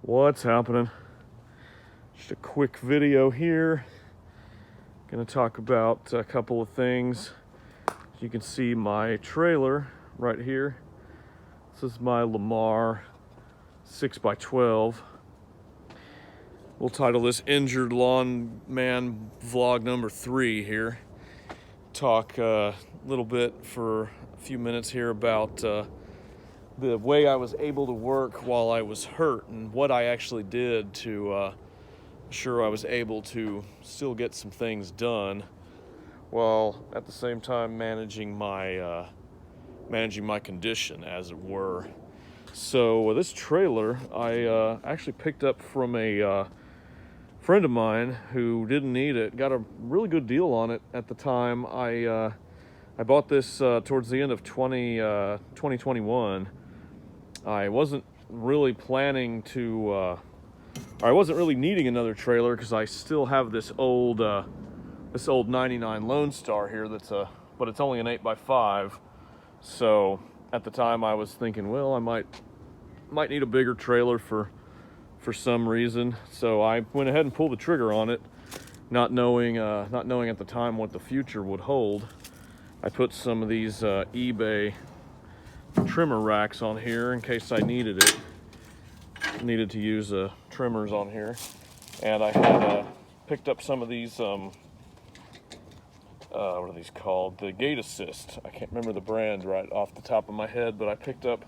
What's happening? Just a quick video here. Gonna talk about a couple of things. You can see my trailer right here. This is my Lamar 6x12. We'll title this Injured Lawn Man Vlog number 3 here. Talk a little bit for a few minutes here about the way I was able to work while I was hurt and what I actually did to ensure I was able to still get some things done while at the same time managing my condition, as it were. So this trailer I actually picked up from a friend of mine who didn't need it. Got a really good deal on it at the time. I bought this towards the end of 2021. I wasn't really planning to, I wasn't really needing another trailer because I still have this old 99 Lone Star here but it's only an 8x5. So at the time I was thinking, well, I might need a bigger trailer for some reason. So I went ahead and pulled the trigger on it, not knowing at the time what the future would hold. I put some of these eBay trimmer racks on here in case I needed to use trimmers on here, and I had picked up some of these what are these called, the Gate Assist. I can't remember the brand right off the top of my head, but I picked up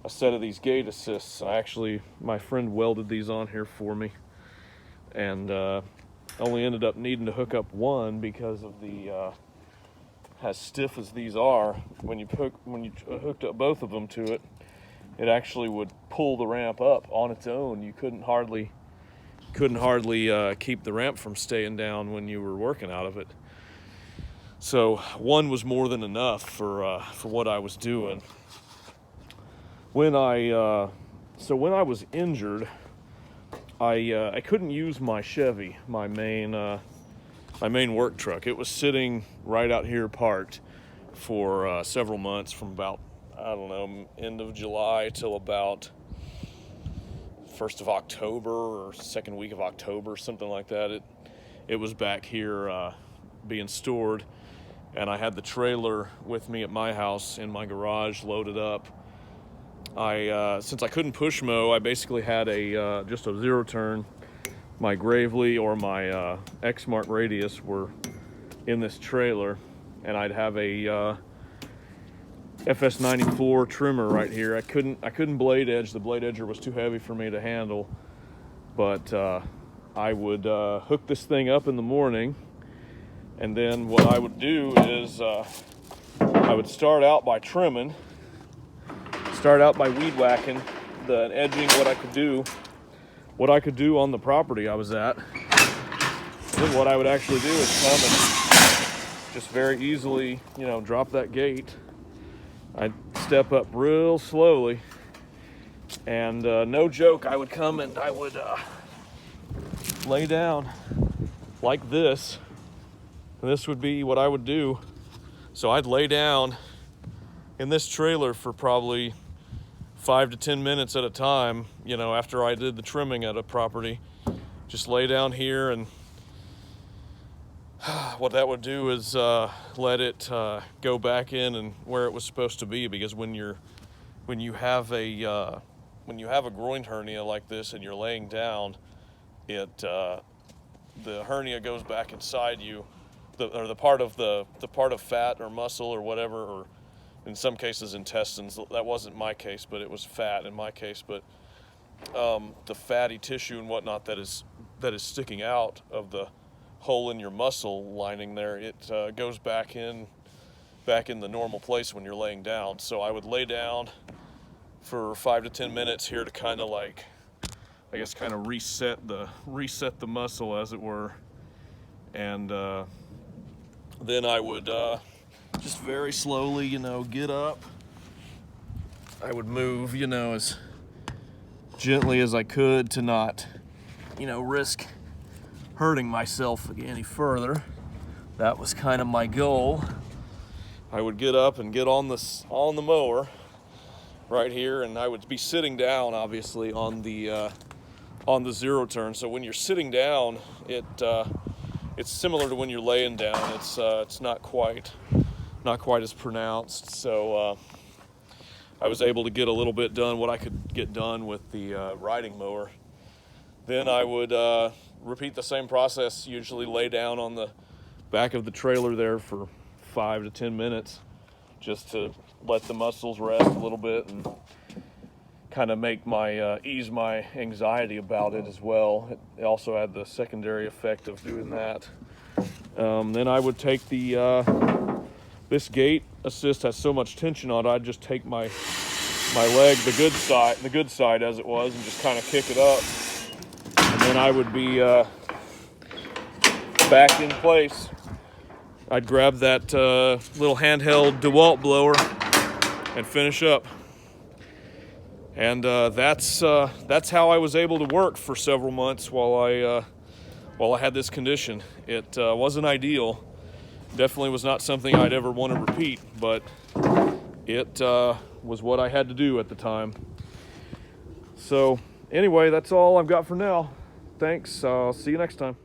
a set of these Gate Assists. My friend welded these on here for me, and only ended up needing to hook up one because of the as stiff as these are, when you hooked up both of them to it, it actually would pull the ramp up on its own. You couldn't hardly keep the ramp from staying down when you were working out of it. So one was more than enough for what I was doing. When I was injured, I couldn't use my Chevy, my main work truck. It was sitting right out here parked for several months, from about, I don't know, end of July till about 1st of October or second week of October, something like that. It was back here being stored, and I had the trailer with me at my house in my garage loaded up. Since I couldn't push mow, I basically had just a zero turn. My Gravely or my Exmark Radius were in this trailer, and I'd have a FS94 trimmer right here. I couldn't blade edge. The blade edger was too heavy for me to handle, but I would hook this thing up in the morning, and then what I would do is I would start out by trimming, start out by weed whacking, the edging, what I could do on the property I was at. Then what I would actually do is come and just very easily, drop that gate. I'd step up real slowly, and no joke, I would come and I would lay down like this. And this would be what I would do. So I'd lay down in this trailer for probably 5 to 10 minutes at a time, after I did the trimming at a property. Just lay down here, and what that would do is let it go back in and where it was supposed to be, because when you have a groin hernia like this and you're laying down, the hernia goes back inside you, the part of fat or muscle or whatever, or in some cases intestines. That wasn't my case, but it was fat in my case. But the fatty tissue and whatnot that is sticking out of the hole in your muscle lining there, it goes back in the normal place when you're laying down. So I would lay down for 5 to 10 minutes here to kind of reset the muscle, as it were, and then I would just very slowly, get up. I would move, as gently as I could to not, risk hurting myself any further. That was kind of my goal. I would get up and get on the mower right here, and I would be sitting down, obviously, on the on the zero turn. So when you're sitting down, it's similar to when you're laying down. It's not quite as pronounced. So I was able to get a little bit done, what I could get done with the riding mower. Then I would repeat the same process, usually lay down on the back of the trailer there for 5 to 10 minutes, just to let the muscles rest a little bit and kind of make my ease my anxiety about it as well. It also had the secondary effect of doing that. Then I would take this gait assist has so much tension on it, I'd just take my leg, the good side as it was, and just kind of kick it up. And then I would be back in place. I'd grab that little handheld DeWalt blower and finish up. And that's how I was able to work for several months while I had this condition. It wasn't ideal. Definitely was not something I'd ever want to repeat, but it was what I had to do at the time. So anyway, that's all I've got for now. Thanks. I'll see you next time.